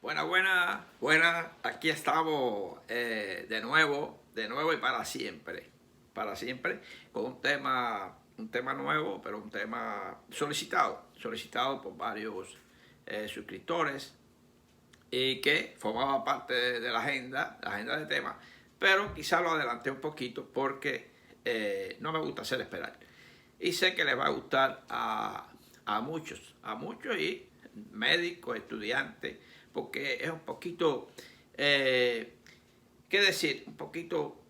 Buenas, aquí estamos de nuevo y para siempre, con un tema nuevo, pero un tema solicitado por varios suscriptores y que formaba parte de la agenda de temas, pero quizá lo adelanté un poquito porque no me gusta hacer esperar. Y sé que les va a gustar a muchos y médicos, estudiantes, porque es un poquito, ¿qué decir? Un poquito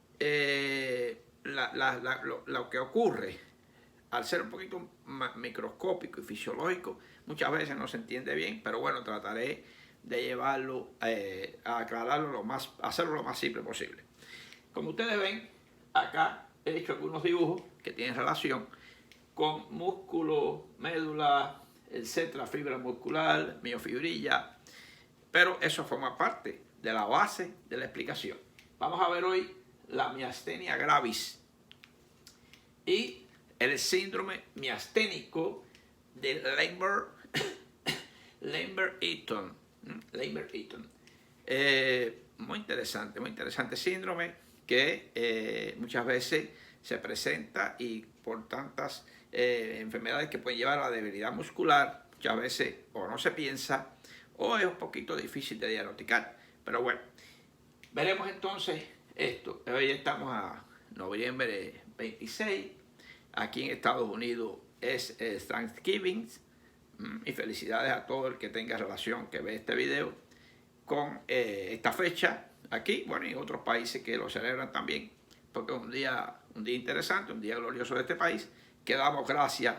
lo que ocurre al ser un poquito microscópico y fisiológico, muchas veces no se entiende bien, pero bueno, trataré de llevarlo, a aclararlo hacerlo lo más simple posible. Como ustedes ven, acá he hecho algunos dibujos que tienen relación con músculo, médula, etcétera, fibra muscular, miofibrilla, pero eso forma parte de la base de la explicación. Vamos a ver hoy la miastenia gravis y el síndrome miasténico de Lambert-Eaton. Muy interesante síndrome que muchas veces se presenta y por tantas enfermedades que pueden llevar a la debilidad muscular, muchas veces o no se piensa o es un poquito difícil de diagnosticar. Pero bueno, veremos entonces esto. Hoy estamos a noviembre 26. Aquí en Estados Unidos es Thanksgiving. Y felicidades a todo el que tenga relación, que ve este video, con esta fecha aquí, bueno, y en otros países que lo celebran también, porque es un día interesante, un día glorioso de este país, que damos gracias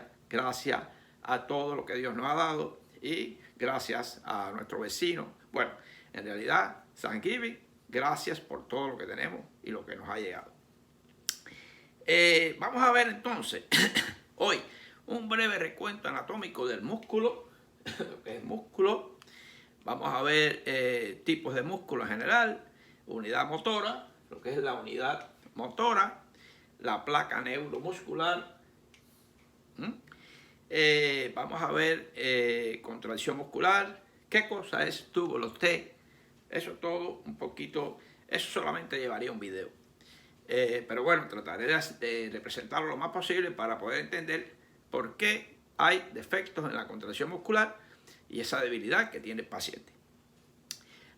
a todo lo que Dios nos ha dado y gracias a nuestro vecino. Bueno, en realidad, Thanksgiving, gracias por todo lo que tenemos y lo que nos ha llegado. Vamos a ver entonces, hoy, un breve recuento anatómico del músculo, lo que es músculo. Vamos a ver tipos de músculo en general, unidad motora, lo que es la unidad motora, la placa neuromuscular. Vamos a ver contracción muscular, qué cosa es túbulo T, eso todo un poquito, eso solamente llevaría un video. Pero bueno, trataré de representarlo lo más posible para poder entender por qué hay defectos en la contracción muscular y esa debilidad que tiene el paciente.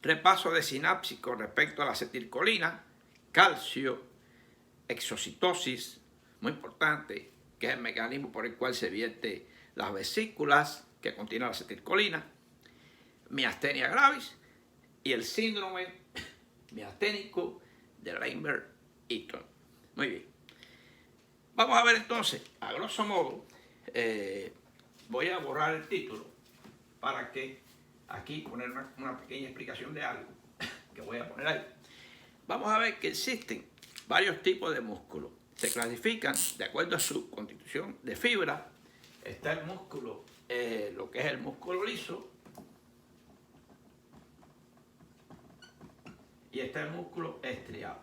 Repaso de sinapsis con respecto a la acetilcolina, calcio, exocitosis, muy importante, que es el mecanismo por el cual se vierte las vesículas que contienen la acetilcolina, miastenia gravis y el síndrome miasténico de Lambert-Eaton. Muy bien. Vamos a ver entonces, a grosso modo, voy a borrar el título para que aquí poner una pequeña explicación de algo que voy a poner ahí. Vamos a ver que existen varios tipos de músculos. Se clasifican de acuerdo a su constitución de fibra. Está el músculo, lo que es el músculo liso, y está el músculo estriado.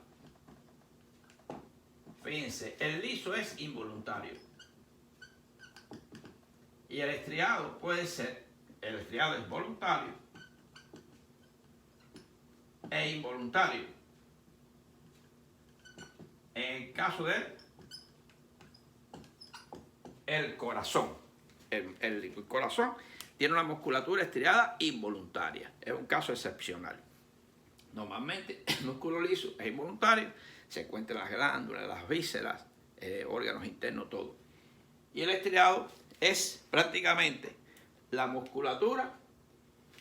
Fíjense, el liso es involuntario y el estriado puede ser, el estriado es voluntario e involuntario. En el caso de el corazón, el corazón tiene una musculatura estriada involuntaria, es un caso excepcional. Normalmente el músculo liso es involuntario, se encuentra en las glándulas, las vísceras, órganos internos, todo. Y el estriado es prácticamente la musculatura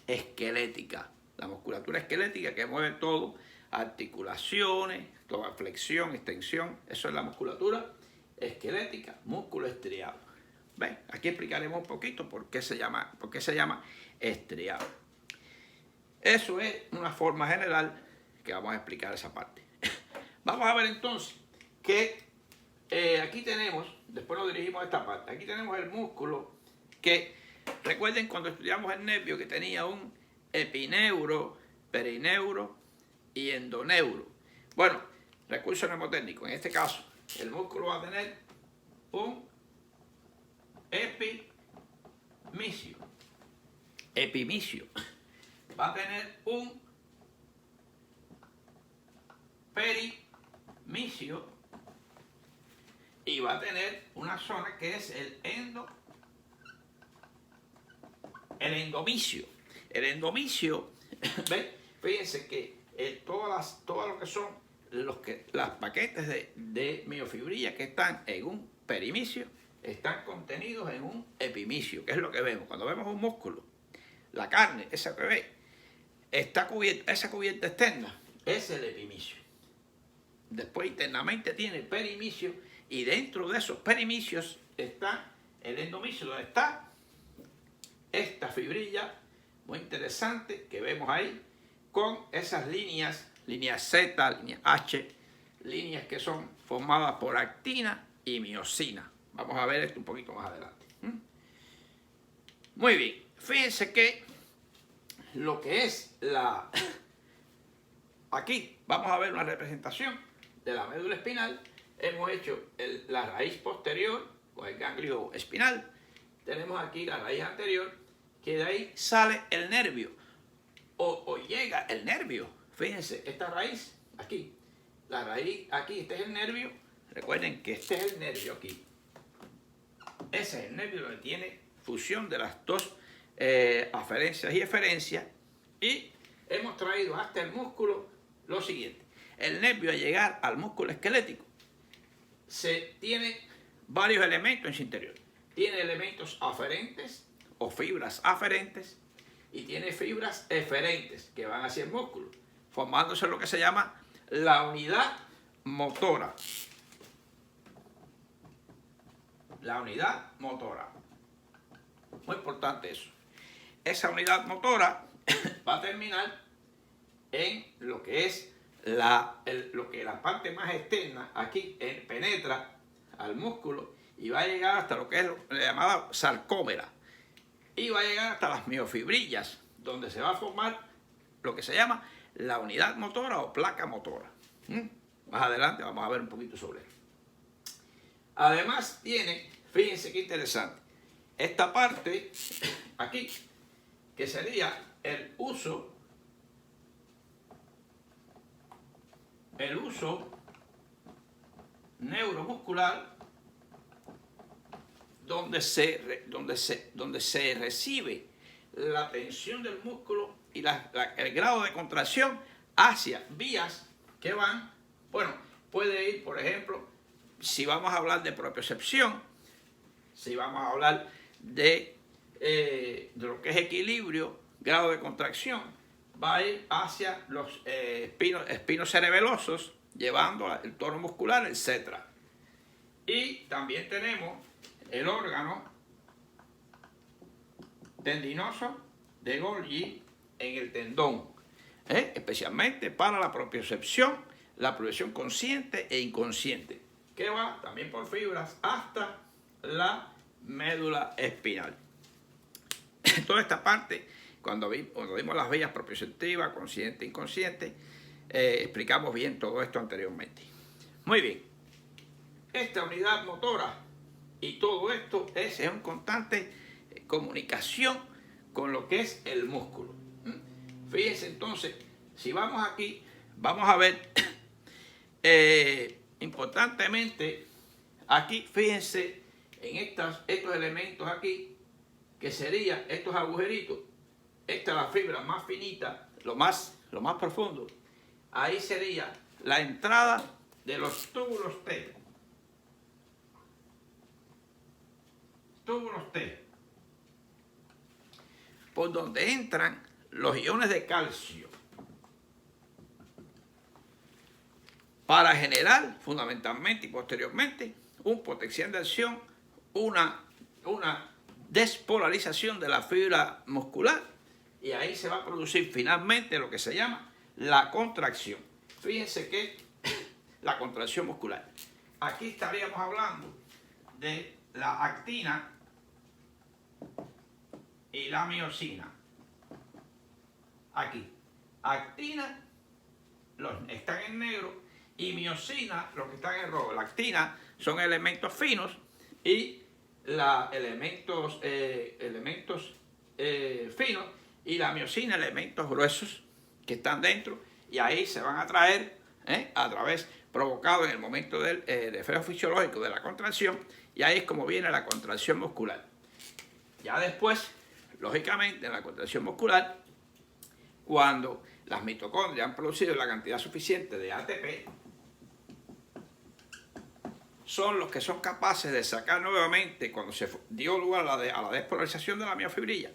esquelética. La musculatura esquelética que mueve todo, articulaciones, toda flexión, extensión, eso es la musculatura esquelética, músculo estriado. ¿Ven? Aquí explicaremos un poquito por qué se llama estriado. Eso es una forma general que vamos a explicar esa parte. Vamos a ver entonces que aquí tenemos, después nos dirigimos a esta parte, aquí tenemos el músculo que, recuerden cuando estudiamos el nervio que tenía un epineuro, perineuro y endoneuro. Bueno, recurso mnemotécnico, en este caso el músculo va a tener un epimicio. va a tener un perimicio y va a tener una zona que es el endomicio. El endomicio, ¿ven? Fíjense que todo lo que son las paquetes de miofibrilla que están en un perimicio están contenidos en un epimicio, que es lo que vemos. Cuando vemos un músculo, la carne, esa que ve, está cubierta, esa cubierta externa es el epimicio. Después internamente tiene el perimicio y dentro de esos perimicios está el endomicio, donde está esta fibrilla muy interesante que vemos ahí con esas líneas, línea Z, línea H, líneas que son formadas por actina y miosina. Vamos a ver esto un poquito más adelante. Muy bien, fíjense que lo que es aquí vamos a ver una representación de la médula espinal. Hemos hecho la raíz posterior con el ganglio espinal. Tenemos aquí la raíz anterior, que de ahí sale el nervio o llega el nervio. Fíjense, esta raíz aquí, la raíz aquí, este es el nervio. Recuerden que este es el nervio aquí. Ese es el nervio donde tiene fusión de las dos aferencias y eferencias. Y hemos traído hasta el músculo lo siguiente. El nervio, al llegar al músculo esquelético, tiene varios elementos en su interior. Tiene elementos aferentes o fibras aferentes y tiene fibras eferentes que van hacia el músculo, formándose lo que se llama la unidad motora. La unidad motora. Muy importante eso. Esa unidad motora va a terminar en lo que es la parte más externa aquí penetra al músculo y va a llegar hasta lo que es la llamada sarcómera y va a llegar hasta las miofibrillas, donde se va a formar lo que se llama la unidad motora o placa motora. Más adelante vamos a ver un poquito sobre eso. Además tiene, fíjense qué interesante, esta parte aquí, que sería el uso neuromuscular, donde se recibe la tensión del músculo y el grado de contracción hacia vías que van, bueno, puede ir, por ejemplo, si vamos a hablar de propiocepción, si vamos a hablar de lo que es equilibrio, grado de contracción, va a ir hacia los espinos cerebelosos, llevando el tono muscular, etc. Y también tenemos el órgano tendinoso de Golgi en el tendón, especialmente para la propiocepción, la proyección consciente e inconsciente, que va también por fibras hasta la médula espinal. Toda esta parte, cuando vimos las vías propioceptivas, consciente e inconsciente, explicamos bien todo esto anteriormente. Muy bien, esta unidad motora y todo esto es en constante comunicación con lo que es el músculo. Fíjense entonces, si vamos aquí, vamos a ver importantemente aquí, fíjense en estos elementos aquí, que serían estos agujeritos. Esta es la fibra más finita, lo más profundo. Ahí sería la entrada de los túbulos T. Túbulos T, por donde entran los iones de calcio para generar fundamentalmente y posteriormente un potencial de acción, una despolarización de la fibra muscular, y ahí se va a producir finalmente lo que se llama la contracción. Fíjense que la contracción muscular. Aquí estaríamos hablando de la actina y la miosina. Aquí, actina, están en negro, y miosina, los que están en rojo. La actina son elementos finos y elementos finos y la miosina elementos gruesos que están dentro y ahí se van a traer a través, provocado en el momento del reflejo fisiológico de la contracción, y ahí es como viene la contracción muscular. Ya después, lógicamente, en la contracción muscular, cuando las mitocondrias han producido la cantidad suficiente de ATP, son los que son capaces de sacar nuevamente, cuando se dio lugar a la despolarización de la miofibrilla,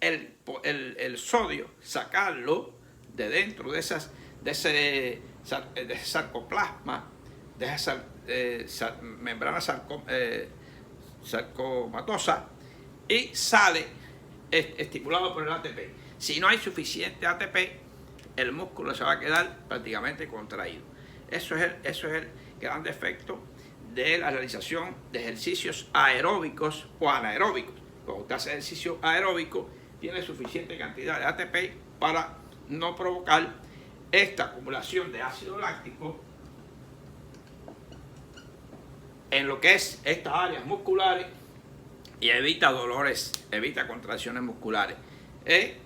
el sodio, sacarlo de dentro de ese sarcoplasma, de esa membrana sarcomatosa, y sale estimulado por el ATP. Si no hay suficiente ATP, el músculo se va a quedar prácticamente contraído. Eso es el gran defecto de la realización de ejercicios aeróbicos o anaeróbicos. Cuando usted hace ejercicio aeróbico, tiene suficiente cantidad de ATP para no provocar esta acumulación de ácido láctico en lo que es estas áreas musculares y evita dolores, evita contracciones musculares.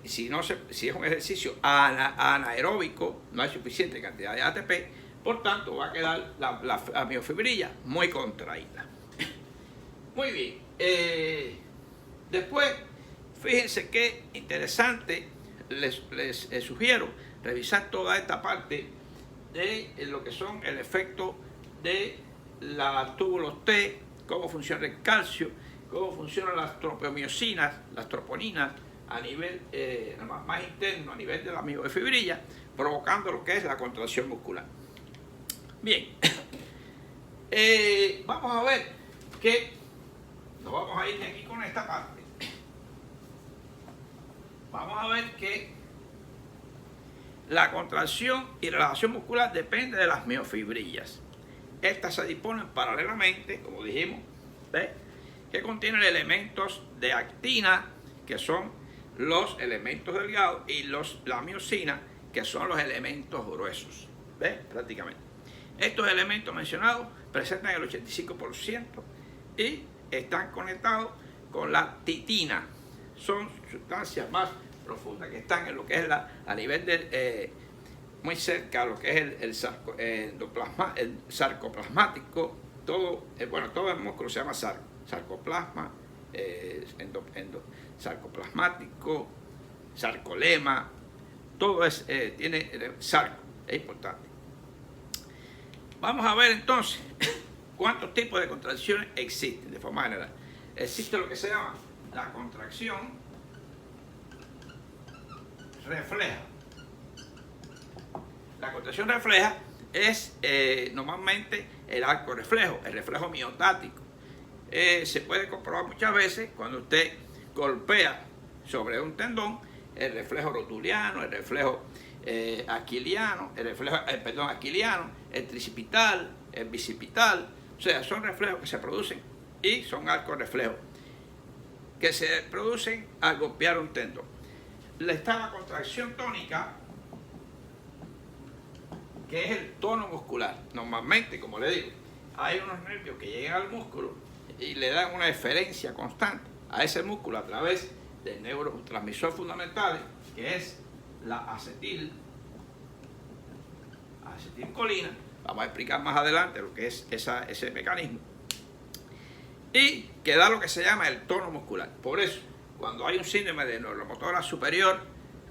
Si es un ejercicio anaeróbico, no hay suficiente cantidad de ATP, por tanto va a quedar la miofibrilla muy contraída. Muy bien. Después, fíjense qué interesante, les sugiero revisar toda esta parte de lo que son el efecto de los túbulos T, cómo funciona el calcio, cómo funcionan las tropomiosinas, las troponinas a nivel más interno, a nivel de la miofibrilla, provocando lo que es la contracción muscular. Bien, vamos a ver que nos vamos a ir de aquí con esta parte. Vamos a ver que la contracción y relajación muscular depende de las miofibrillas. Estas se disponen paralelamente, como dijimos, que contienen elementos de actina, que son los elementos delgados, y la miosina, que son los elementos gruesos. ¿Ves? Prácticamente. Estos elementos mencionados presentan el 85% y están conectados con la titina. Son sustancias más profundas que están en lo que es a nivel de muy cerca a lo que es el sarcoplasmático. Todo el músculo se llama sarcoplasma, sarcoplasmático, sarcolema, todo tiene sarco, es importante. Vamos a ver entonces cuántos tipos de contracciones existen de forma general. Existe lo que se llama la contracción refleja. La contracción refleja es normalmente el arco reflejo, el reflejo miotático. Se puede comprobar muchas veces cuando usted golpea sobre un tendón, el reflejo rotuliano, el reflejo aquiliano, el tricipital, el bicipital. O sea, son reflejos que se producen y son arcos reflejos que se producen al golpear un tendón. Está la contracción tónica, que es el tono muscular. Normalmente, como le digo, hay unos nervios que llegan al músculo y le dan una eferencia constante a ese músculo a través del neurotransmisor fundamental, que es la acetilcolina. Vamos a explicar más adelante lo que es ese mecanismo. Y que da lo que se llama el tono muscular. Por eso, cuando hay un síndrome de neuromotora superior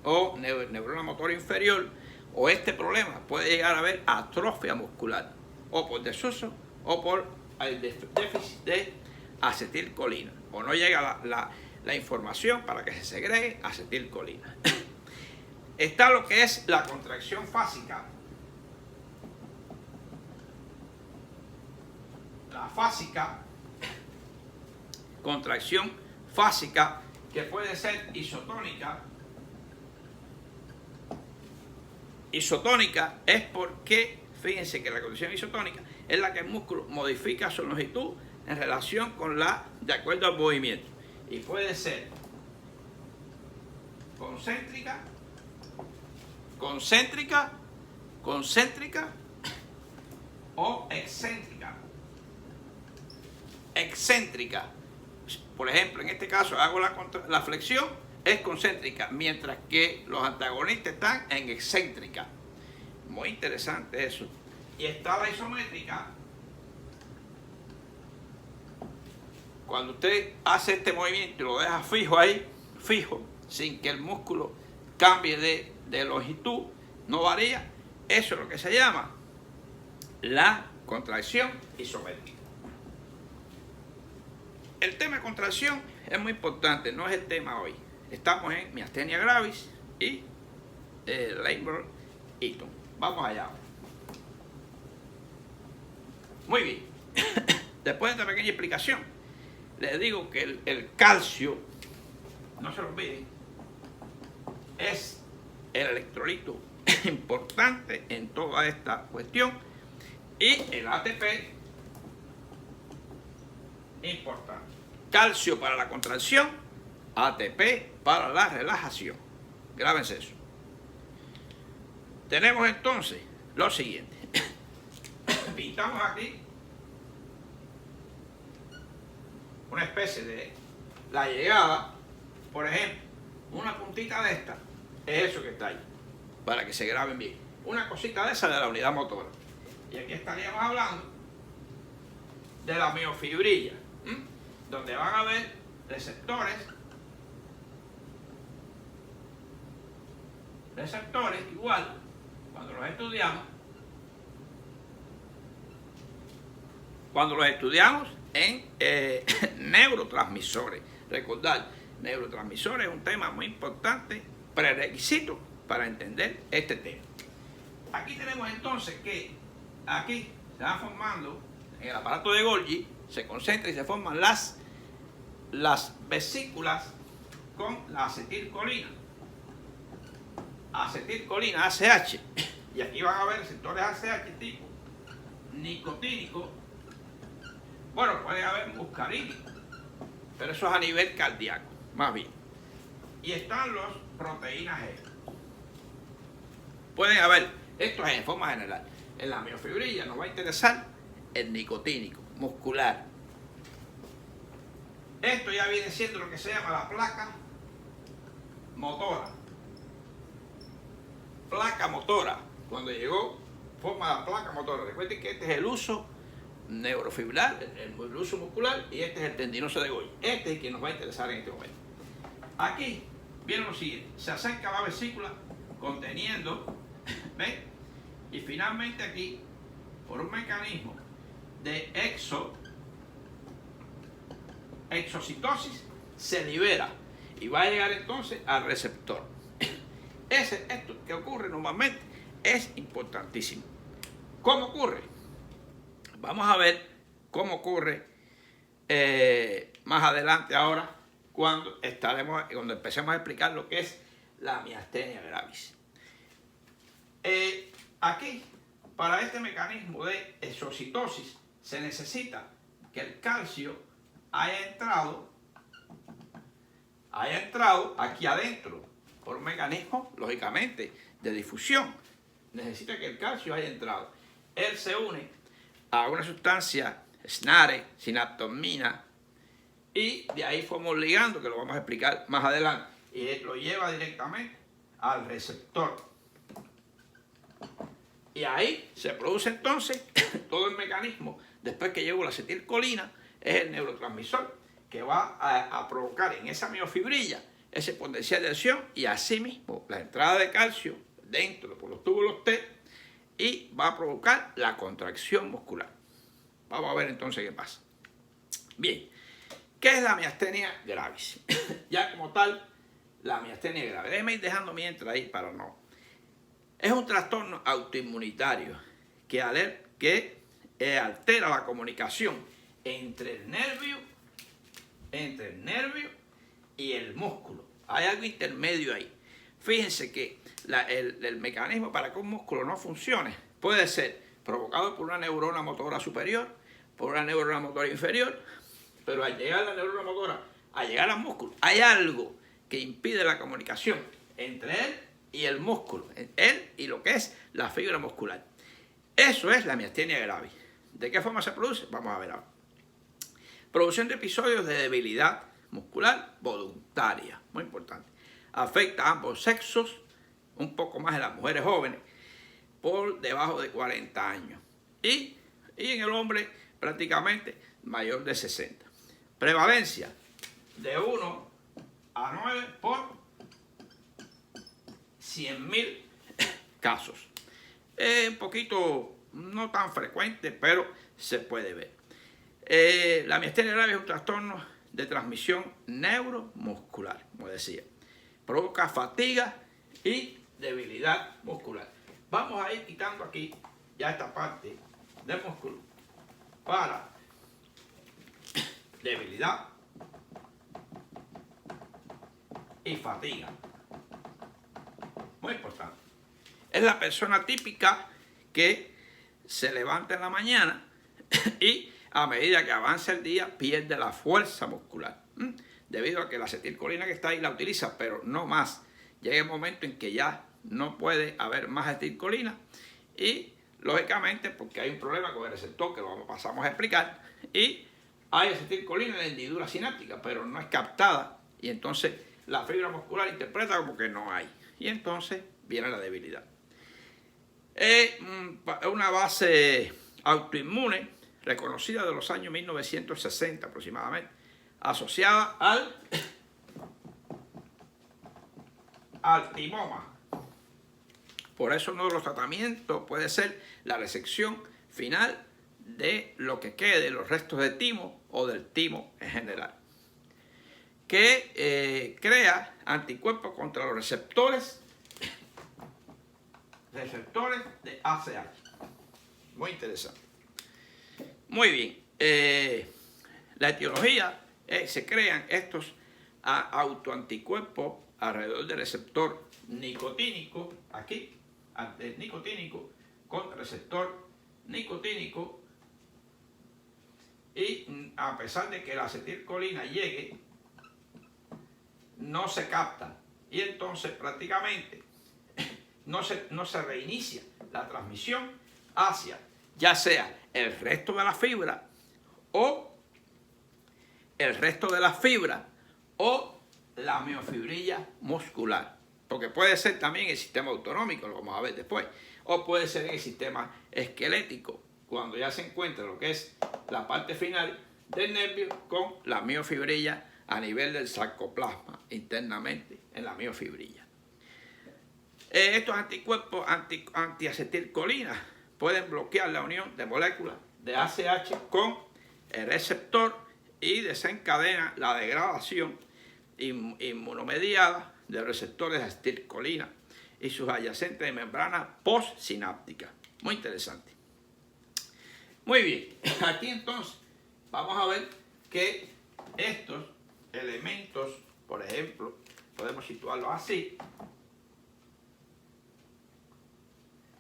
o neurona motora inferior, o este problema puede llegar a haber atrofia muscular, o por desuso, o por el déficit de acetilcolina, o no llega la información para que se segregue acetilcolina. Está lo que es la contracción fásica. La fásica, contracción fásica, que puede ser isotónica. Isotónica es porque, fíjense que la condición isotónica es la que el músculo modifica su longitud en relación con de acuerdo al movimiento. Y puede ser concéntrica, o excéntrica. Excéntrica. Por ejemplo, en este caso hago la flexión, es concéntrica, mientras que los antagonistas están en excéntrica. Muy interesante eso. Y está la isométrica. Cuando usted hace este movimiento y lo deja fijo ahí, fijo, sin que el músculo cambie de longitud, no varía, eso es lo que se llama la contracción isométrica. El tema de contracción es muy importante, no es el tema hoy. Estamos en miastenia gravis y Lambert-Eaton. Vamos allá. Muy bien. Después de esta pequeña explicación, les digo que el calcio, no se lo olviden, es el electrolito importante en toda esta cuestión, y el ATP importante. Calcio para la contracción, ATP para la relajación. Grábense eso. Tenemos entonces lo siguiente. Pintamos aquí una especie de la llegada, por ejemplo, una puntita de esta, es eso que está ahí, para que se graben bien. Una cosita de esa de la unidad motora. Y aquí estaríamos hablando de la miofibrilla, donde van a haber receptores igual, cuando los estudiamos en neurotransmisores. Recordar, neurotransmisores es un tema muy importante, prerequisito para entender este tema. Aquí tenemos entonces que aquí se van formando, en el aparato de Golgi, se concentra y se forman las vesículas con la acetilcolina, ACH. Y aquí van a haber receptores ACH tipo nicotínico. Bueno, puede haber muscarínico, pero eso es a nivel cardíaco, más bien. Y están los proteínas G. Pueden haber, esto es en forma general. En la miofibrilla nos va a interesar el nicotínico, muscular. Esto ya viene siendo lo que se llama la placa motora. Placa motora. Cuando llegó, forma la placa motora. Recuerden que este es el uso neurofibrilar, el uso muscular, y este es el tendinoso de Golgi. Este es el que nos va a interesar en este momento. Aquí viene lo siguiente: se acerca la vesícula conteniendo, ¿ven? Y finalmente aquí, por un mecanismo de exocitosis, se libera y va a llegar entonces al receptor. Esto que ocurre normalmente es importantísimo. ¿Cómo ocurre? Vamos a ver cómo ocurre más adelante ahora, cuando empecemos a explicar lo que es la miastenia gravis. Aquí, para este mecanismo de exocitosis, se necesita que el calcio haya entrado aquí adentro por un mecanismo, lógicamente, de difusión. Necesita que el calcio haya entrado. Él se une a una sustancia SNARE, sinaptomina, y de ahí forma un ligando, que lo vamos a explicar más adelante, y lo lleva directamente al receptor. Y ahí se produce entonces todo el mecanismo. Después que llegó la acetilcolina, es el neurotransmisor que va a provocar en esa miofibrilla ese potencial de acción, y asimismo la entrada de calcio dentro por los túbulos T, y va a provocar la contracción muscular. Vamos a ver entonces qué pasa. Bien, ¿qué es la miastenia gravis? Ya como tal, la miastenia gravis. Déjenme ir dejando mientras ahí para no. Es un trastorno autoinmunitario que altera la comunicación entre el nervio y el músculo. Hay algo intermedio ahí. Fíjense que el mecanismo para que un músculo no funcione puede ser provocado por una neurona motora superior, por una neurona motora inferior, pero al llegar a la neurona motora, al llegar al músculo, hay algo que impide la comunicación entre él y el músculo, él y lo que es la fibra muscular. Eso es la miastenia gravis. ¿De qué forma se produce? Vamos a ver ahora. Producción de episodios de debilidad muscular voluntaria, muy importante. Afecta a ambos sexos, un poco más en las mujeres jóvenes, por debajo de 40 años. Y en el hombre prácticamente mayor de 60. Prevalencia de 1 a 9 por 100.000 casos. Es un poquito no tan frecuente, pero se puede ver. La miastenia gravis es un trastorno de transmisión neuromuscular, como decía. Provoca fatiga y debilidad muscular. Vamos a ir quitando aquí ya esta parte del músculo para debilidad y fatiga. Muy importante. Es la persona típica que se levanta en la mañana y a medida que avanza el día pierde la fuerza muscular. Debido a que la acetilcolina que está ahí la utiliza, pero no más. Llega el momento en que ya no puede haber más acetilcolina y lógicamente porque hay un problema con el receptor que lo pasamos a explicar y hay acetilcolina en la hendidura sináptica, pero no es captada y entonces la fibra muscular interpreta como que no hay y entonces viene la debilidad. Es una base autoinmune reconocida de los años 1960 aproximadamente, asociada al timoma. Por eso uno de los tratamientos puede ser la resección final de lo que quede, los restos de timo o del timo en general, que crea anticuerpos contra los receptores de ACH. Muy interesante. Muy bien. La etiología se crean estos autoanticuerpos alrededor del receptor nicotínico, aquí, nicotínico contra receptor nicotínico, y a pesar de que la acetilcolina llegue, no se capta y entonces prácticamente no se reinicia la transmisión hacia ya sea el resto de la fibra o la miofibrilla muscular, porque puede ser también el sistema autonómico, lo vamos a ver después, o puede ser el sistema esquelético, cuando ya se encuentra lo que es la parte final del nervio con la miofibrilla a nivel del sarcoplasma internamente en la miofibrilla. Estos anticuerpos antiacetilcolina pueden bloquear la unión de moléculas de ACH con el receptor y desencadena la degradación inmunomediada de receptores de acetilcolina y sus adyacentes de membrana postsináptica. Muy interesante. Muy bien, aquí entonces vamos a ver que estos elementos, por ejemplo, podemos situarlos así,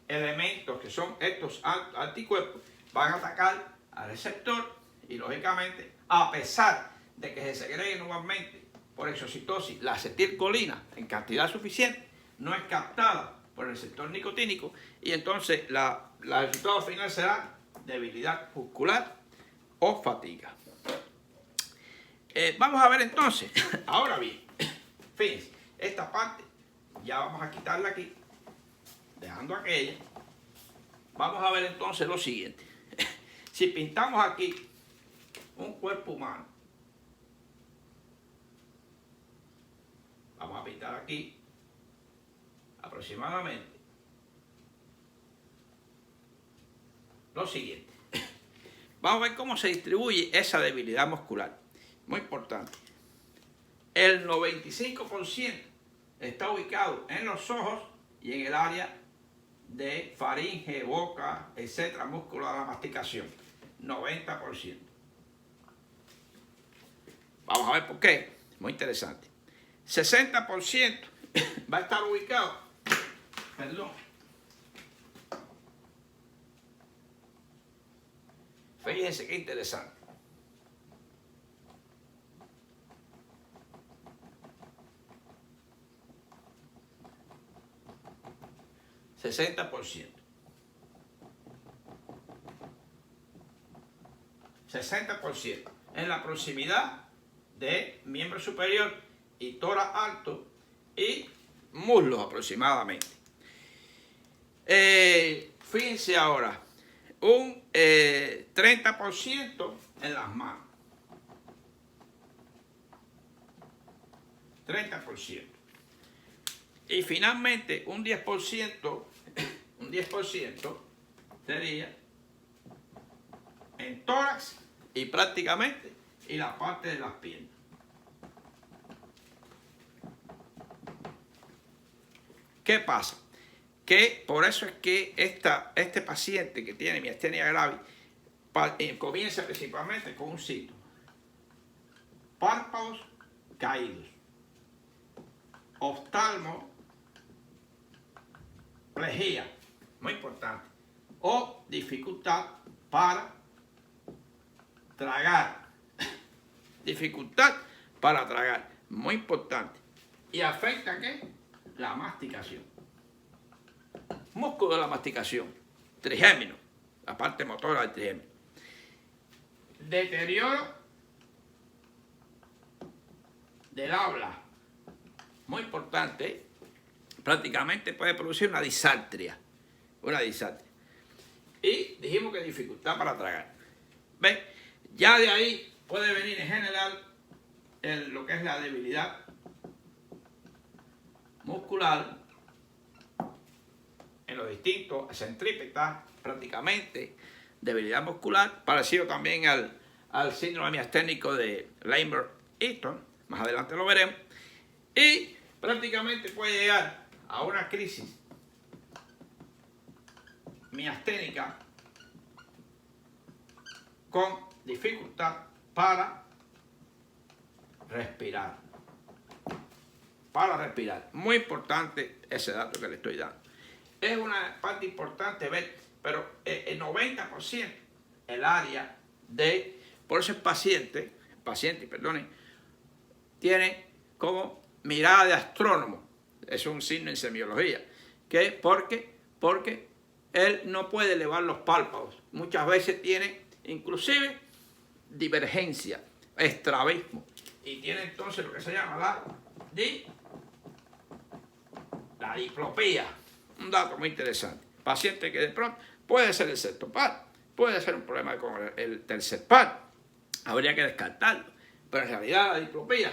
elementos que son estos anticuerpos van a atacar al receptor y lógicamente a pesar de que se segregue nuevamente por exocitosis la acetilcolina en cantidad suficiente, no es captada por el receptor nicotínico y entonces el resultado final será debilidad muscular o fatiga. Vamos a ver entonces, ahora bien, fíjense, esta parte ya vamos a quitarla aquí, dejando aquella. Vamos a ver entonces lo siguiente. Si pintamos aquí un cuerpo humano, vamos a pintar aquí aproximadamente lo siguiente. Vamos a ver cómo se distribuye esa debilidad muscular. Muy importante. El 95% está ubicado en los ojos y en el área de faringe, boca, etcétera, músculo de la masticación. 90%. Vamos a ver por qué. Muy interesante. 60% va a estar ubicado, perdón, fíjense qué interesante. $60%. 60% en la proximidad de miembro superior y tórax alto y muslos aproximadamente. Fíjense ahora, un 30% en las manos. 30%. Y finalmente un 10% sería en tórax y prácticamente y la parte de las piernas. ¿Qué pasa? Que por eso es que este paciente que tiene miastenia gravis comienza principalmente con un síntoma: párpados caídos, oftalmoplegia, muy importante, o dificultad para tragar, dificultad para tragar, muy importante, y afecta ¿qué? La masticación, músculo de la masticación, trigémino, la parte motora del trigémino, deterioro del habla, muy importante, prácticamente puede producir una disartria, y dijimos que dificultad para tragar. ¿Ven? Ya de ahí puede venir en general lo que es la debilidad muscular en los distintos centrípetas, prácticamente debilidad muscular, parecido también al síndrome miasténico de Lambert-Eaton, más adelante lo veremos, y prácticamente puede llegar a una crisis miasténica con dificultad para respirar. Muy importante ese dato que le estoy dando. Es una parte importante ver, pero el 90% el área de, por eso el paciente, tiene como mirada de astrónomo. Es un signo en semiología. ¿Qué? Porque él no puede elevar los párpados. Muchas veces tiene inclusive divergencia, estrabismo. Y tiene entonces lo que se llama la diplopía. Un dato muy interesante. Paciente que de pronto puede ser el sexto par, puede ser un problema con el tercer par. Habría que descartarlo. Pero en realidad la diplopía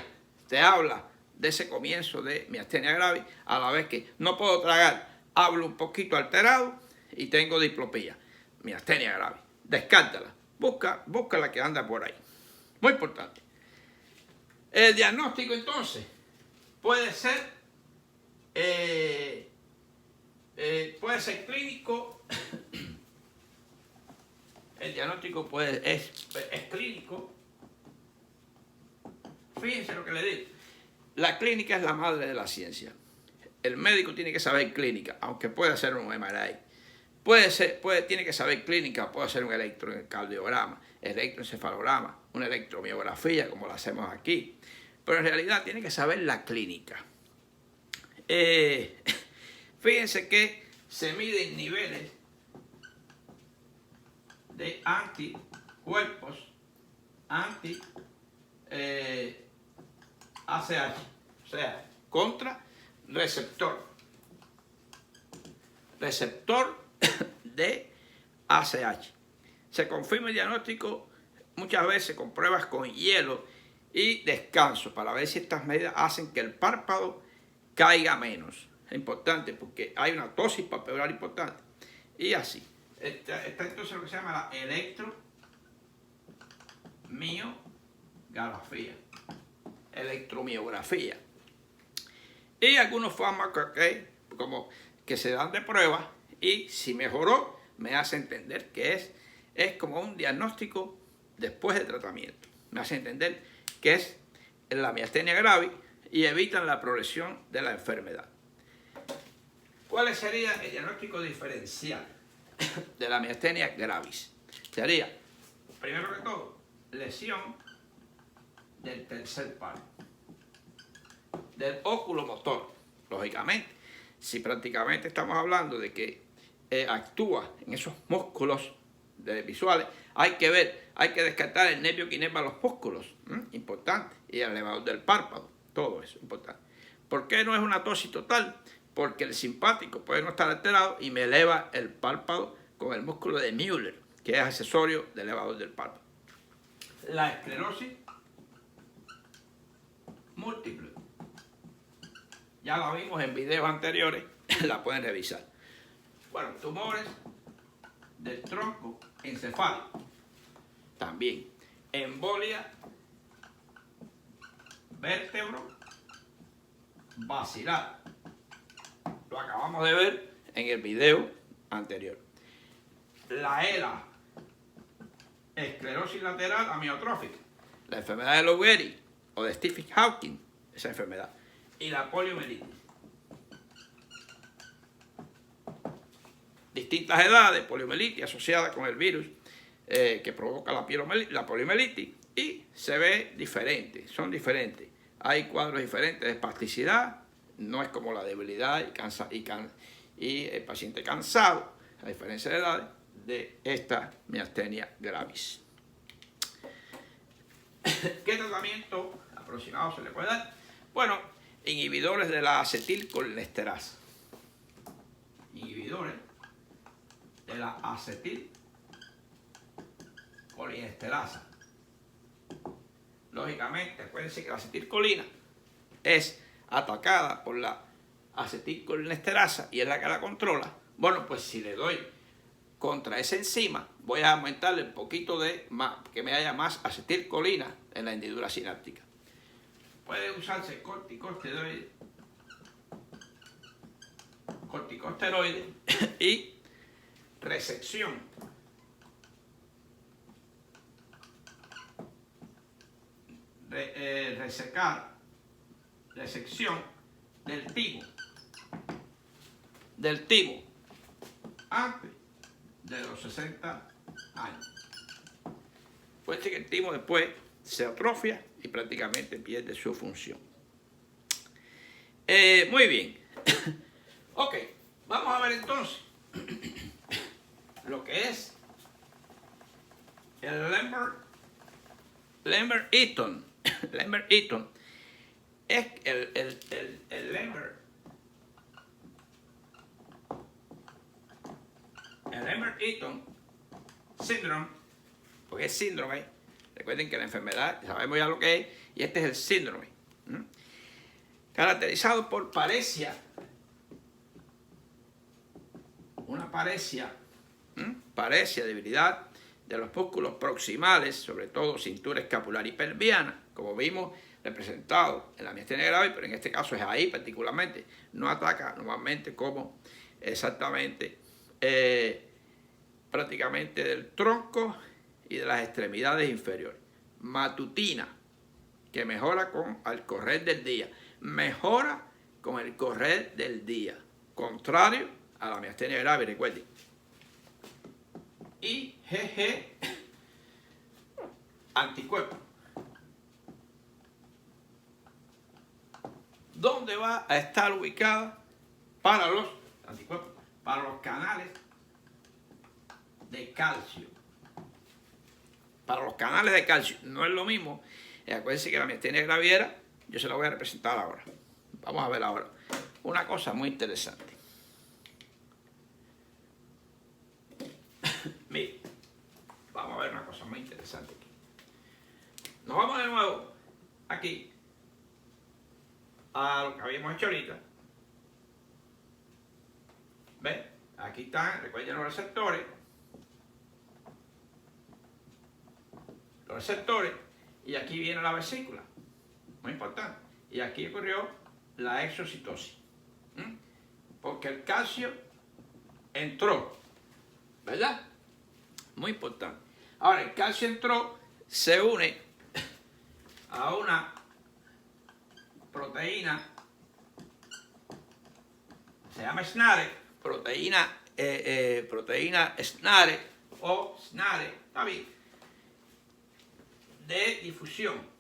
te habla de ese comienzo de miastenia gravis, a la vez que no puedo tragar, hablo un poquito alterado y tengo diplopía, miastenia gravis. Descártala, busca la que anda por ahí. Muy importante. El diagnóstico entonces puede ser clínico. El diagnóstico es clínico. Fíjense lo que le digo. La clínica es la madre de la ciencia. El médico tiene que saber clínica, aunque puede hacer un MRI. Tiene que saber clínica, puede hacer un electrocardiograma, electroencefalograma, una electromiografía, como lo hacemos aquí. Pero en realidad tiene que saber la clínica. Fíjense que se miden niveles de anticuerpos ACH, o sea, contra receptor de ACH. Se confirma el diagnóstico muchas veces con pruebas con hielo y descanso para ver si estas medidas hacen que el párpado caiga menos. Es importante porque hay una tosis palpebral importante. Y así. Está entonces lo que se llama la electromiografía. Y algunos fármacos que se dan de prueba, y si mejoró, me hace entender que es como un diagnóstico después del tratamiento. Me hace entender que es la miastenia gravis y evitan la progresión de la enfermedad. ¿Cuál sería el diagnóstico diferencial de la miastenia gravis? Sería, primero que todo, lesión del tercer par, del oculomotor. Lógicamente, si prácticamente estamos hablando de que actúa en esos músculos visuales, hay que ver, hay que descartar el nervio que inerva los músculos, importante, y el elevador del párpado, todo eso, importante. ¿Por qué no es una tosis total? Porque el simpático puede no estar alterado y me eleva el párpado con el músculo de Müller, que es accesorio del elevador del párpado. La esclerosis múltiple, ya la vimos en videos anteriores, la pueden revisar. Bueno, tumores del tronco encefálico, también embolia vértebro basilar, lo acabamos de ver en el video anterior. La ELA, esclerosis lateral amiotrófica, la enfermedad de Lou Gehrig o de Stephen-Hawking, esa enfermedad, y la poliomielitis. Distintas edades, poliomielitis asociada con el virus que provoca la poliomielitis, y se ve diferente, son diferentes. Hay cuadros diferentes de espasticidad, no es como la debilidad y el paciente cansado, a diferencia de edades, de esta miastenia gravis. ¿Qué tratamiento aproximado se le puede dar? Bueno, inhibidores de la acetilcolinesterasa. Inhibidores de la acetilcolinesterasa. Lógicamente, acuérdense que la acetilcolina es atacada por la acetilcolinesterasa y es la que la controla. Bueno, pues si le doy contra esa enzima, voy a aumentarle un poquito que me haya más acetilcolina en la hendidura sináptica. Puede usarse corticosteroides y resección. Resección del timo antes de los 60 años. Puede ser que el timo después se atrofia y prácticamente pierde su función. Muy bien. Ok, vamos a ver entonces lo que es el Lambert-Eaton. Lambert-Eaton es el Lambert-Eaton síndrome, porque es síndrome. Recuerden que la enfermedad, sabemos ya lo que es, y este es el síndrome. Caracterizado por paresia, una paresia, debilidad de los músculos proximales, sobre todo cintura escapular y pelviana, como vimos representado en la miastenia gravis, pero en este caso es ahí particularmente, no ataca normalmente como exactamente prácticamente del tronco y de las extremidades inferiores. Matutina, que mejora con el correr del día, contrario a la miastenia gravis, recuerden. IgG anticuerpos. ¿Dónde va a estar ubicada para los anticuerpos? Para los canales de calcio. Para los canales de calcio no es lo mismo. Acuérdense que la miastenia gravis, yo se la voy a representar ahora. Vamos a ver ahora una cosa muy interesante. Miren, vamos a ver una cosa muy interesante aquí. Nos vamos de nuevo aquí a lo que habíamos hecho ahorita. ¿Ven? Aquí están, recuerden los receptores. Y aquí viene la vesícula, muy importante. Y aquí ocurrió la exocitosis, porque el calcio entró, ¿verdad? Muy importante. Ahora, el calcio entró, se une a una proteína, se llama SNARE, proteína SNARE o SNARE, está bien, de difusión.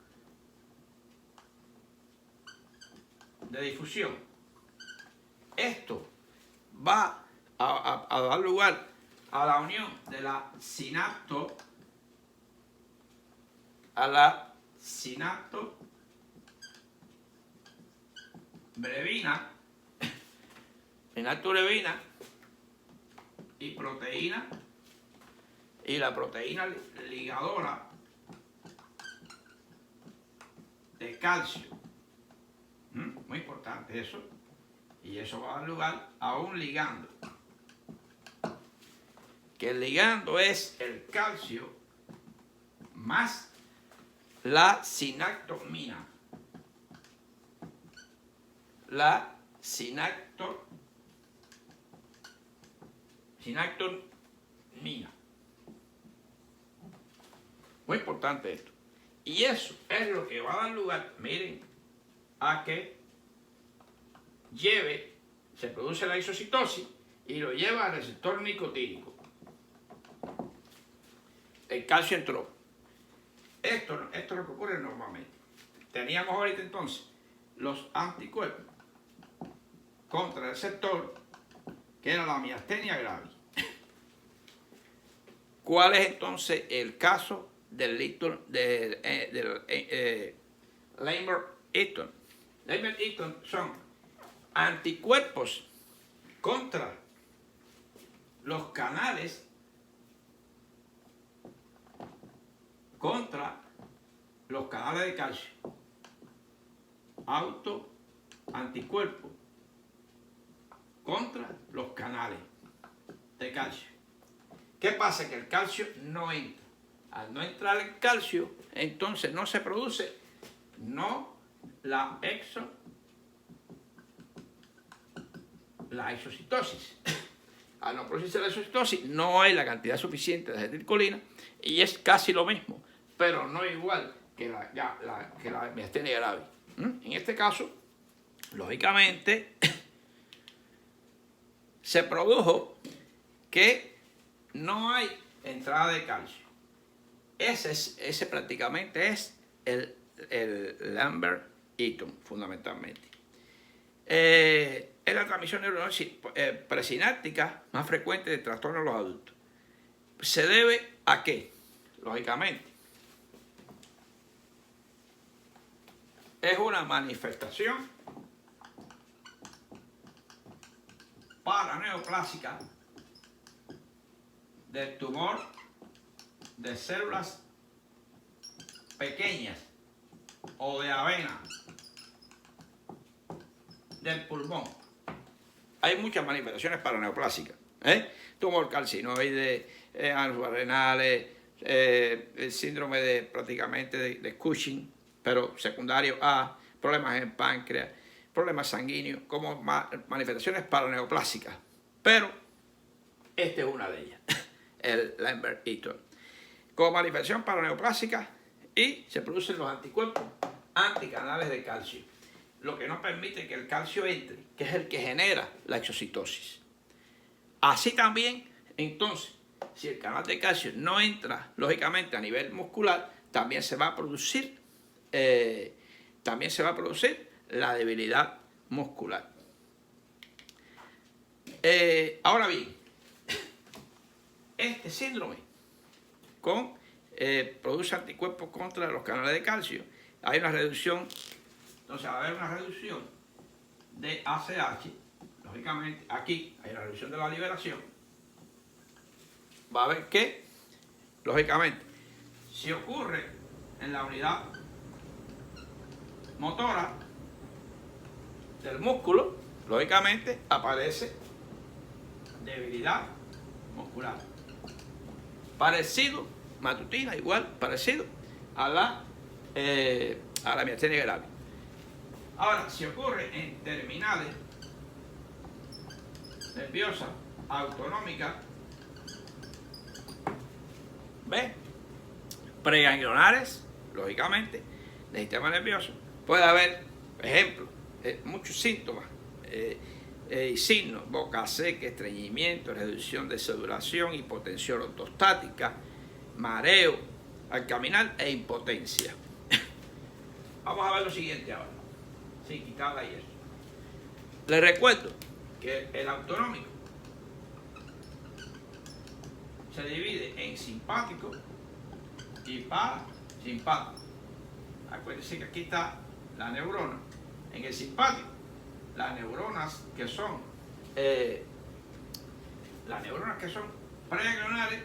Esto va a dar lugar a la unión de la a la sinaptobrevina, sinaptobrevina y proteína, y la proteína ligadora de calcio. Muy importante eso. Y eso va a dar lugar a un ligando. Que el ligando es el calcio más la sinactomina. La sinactomina. Muy importante esto. Y eso es lo que va a dar lugar, miren, a que se produce la isocitosis y lo lleva al receptor nicotínico. El calcio entró. Esto es lo que ocurre normalmente. Teníamos ahorita entonces los anticuerpos contra el receptor, que era la miastenia gravis. ¿Cuál es entonces el caso del Lambert-Eaton? Lambert-Eaton son anticuerpos contra los canales, de calcio. Anticuerpo contra los canales de calcio. ¿Qué pasa? Que el calcio no entra. Al no entrar el calcio, entonces no se produce la isocitosis. Al no producirse la isocitosis, no hay la cantidad suficiente de acetilcolina y es casi lo mismo, pero no igual que la miastenia gravis. En este caso, lógicamente, se produjo que no hay entrada de calcio. Ese prácticamente es el Lambert-Eaton, fundamentalmente. Es la transmisión presináptica más frecuente de trastornos en los adultos. ¿Se debe a qué? Lógicamente, es una manifestación paraneoplásica del tumor de células pequeñas o de avena del pulmón. Hay muchas manifestaciones paraneoplásicas, tumor carcinoide, ángulos renales, el síndrome de Cushing, pero secundario a problemas en el páncreas, problemas sanguíneos, como manifestaciones paraneoplásicas. Pero esta es una de ellas, el Lambert-Eaton. Como manifestación paraneoplásica, y se producen los anticuerpos anticanales de calcio, lo que no permite que el calcio entre, que es el que genera la exocitosis. Así también, entonces, si el canal de calcio no entra, lógicamente, a nivel muscular, también se va a producir la debilidad muscular. Ahora bien, este síndrome produce anticuerpos contra los canales de calcio. Hay una reducción, entonces va a haber una reducción de ACH, lógicamente, aquí hay una reducción de la liberación. Va a haber que, lógicamente, si ocurre en la unidad motora del músculo, lógicamente aparece debilidad muscular. Parecido, matutina, igual, parecido a la miastenia gravis. Ahora, si ocurre en terminales nerviosas autonómicas, ¿ves? Preganglionares, lógicamente, del sistema nervioso, puede haber, ejemplo, muchos síntomas y signos: boca seca, estreñimiento, reducción de sudoración, hipotensión ortostática, mareo al caminar e impotencia. Vamos a ver lo siguiente ahora, sin quitarla y eso. Les recuerdo que el autonómico se divide en simpático y simpático. Acuérdense que aquí está la neurona. En el simpático, las neuronas que son preganglionales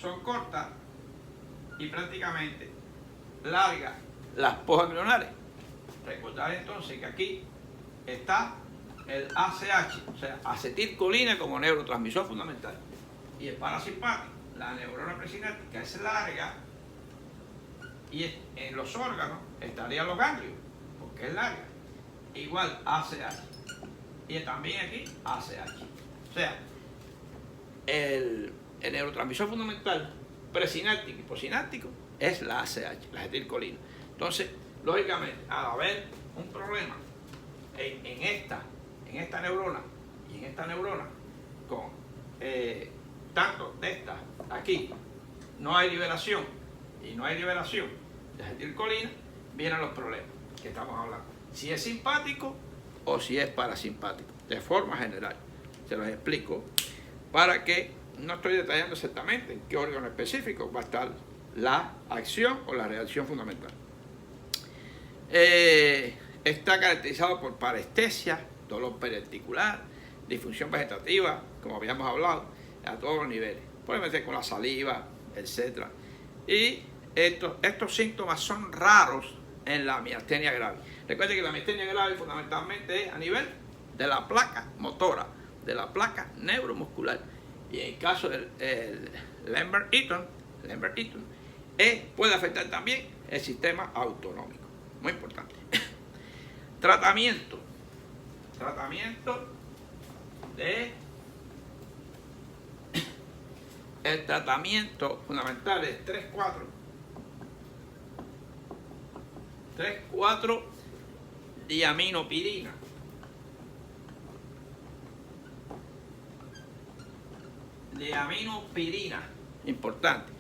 son cortas y prácticamente largas las postganglionales. Recordar entonces que aquí está el ACH, o sea, acetilcolina como neurotransmisor fundamental. Y el parasimpático, la neurona presináptica es larga y en los órganos estarían los ganglios, porque es larga. Igual ACH. Y también aquí ACH. O sea, el neurotransmisor fundamental presináptico y postsináptico es la ACH, la acetilcolina. Entonces, lógicamente, al haber un problema en esta neurona y en esta neurona, con tanto de esta aquí, no hay liberación y no hay liberación de acetilcolina, vienen los problemas que estamos hablando. Si es simpático o si es parasimpático, de forma general. Se los explico para que no estoy detallando exactamente en qué órgano específico va a estar la acción o la reacción fundamental. Está caracterizado por parestesia, dolor periarticular, disfunción vegetativa, como habíamos hablado, a todos los niveles. Puede meter con la saliva, etc. Y estos síntomas son raros en la miastenia gravis. Recuerden que la miastenia gravis fundamentalmente es a nivel de la placa motora, de la placa neuromuscular. Y en el caso del Lambert-Eaton, puede afectar también el sistema autonómico. Muy importante. Tratamiento el tratamiento fundamental es 3,4 diaminopirina. Diaminopirina, importante,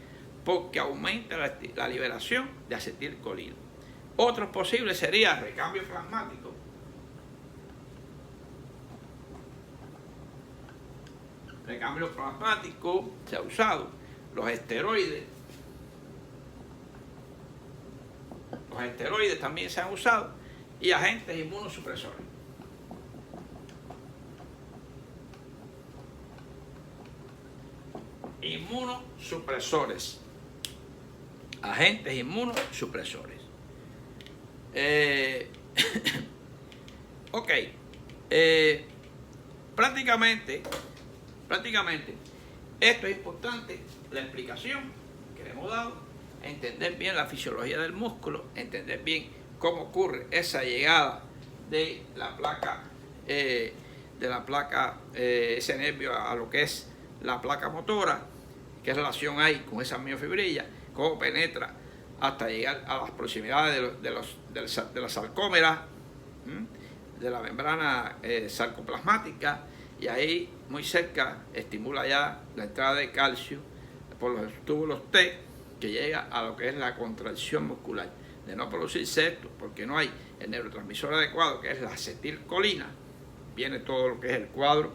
porque aumenta la liberación de acetilcolina. Otros posibles sería recambio plasmático. Recambio plasmático se ha usado. Los esteroides también se han usado. Y agentes inmunosupresores. Agentes inmunosupresores. Ok. Prácticamente, esto es importante, la explicación que le hemos dado, entender bien la fisiología del músculo, entender bien cómo ocurre esa llegada de la placa, ese nervio a lo que es la placa motora, qué relación hay con esa miofibrilla, cómo penetra hasta llegar a las proximidades de la sarcómera, de la membrana sarcoplasmática, y ahí muy cerca estimula ya la entrada de calcio por los túbulos T, que llega a lo que es la contracción muscular, de no producirse esto, porque no hay el neurotransmisor adecuado, que es la acetilcolina. Viene todo lo que es el cuadro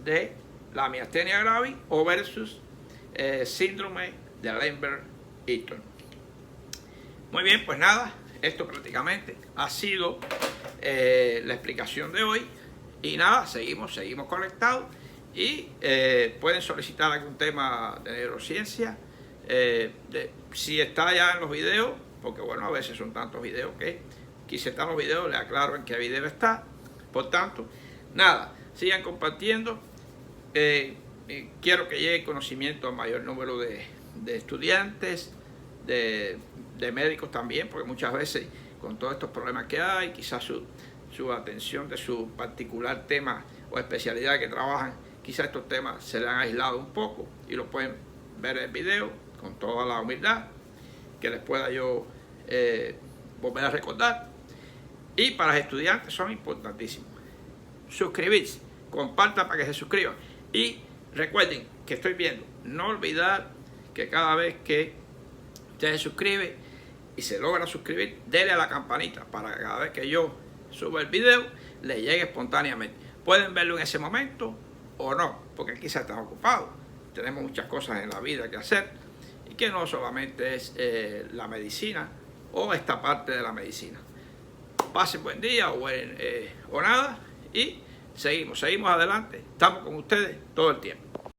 de la miastenia gravis o versus síndrome de Lambert-Eaton. Muy bien, pues nada, esto prácticamente ha sido la explicación de hoy. Y nada, seguimos conectados y pueden solicitar algún tema de neurociencia. Si está ya en los videos, porque bueno, a veces son tantos videos que quise estar en los videos, le aclaro en qué video está. Por tanto, nada, sigan compartiendo. Quiero que llegue conocimiento a mayor número de estudiantes, de médicos también, porque muchas veces con todos estos problemas que hay, quizás su atención de su particular tema o especialidad que trabajan, quizás estos temas se le han aislado un poco y lo pueden ver en el video con toda la humildad que les pueda yo volver a recordar. Y para los estudiantes son importantísimos. Suscribirse, compartan para que se suscriban. Y recuerden que estoy viendo, no olvidar que cada vez que usted se suscribe y se logra suscribir, dele a la campanita para que cada vez que yo suba el video le llegue espontáneamente. Pueden verlo en ese momento o no, porque quizás están ocupados. Tenemos muchas cosas en la vida que hacer y que no solamente es la medicina o esta parte de la medicina. Pasen buen día o nada y seguimos adelante. Estamos con ustedes todo el tiempo.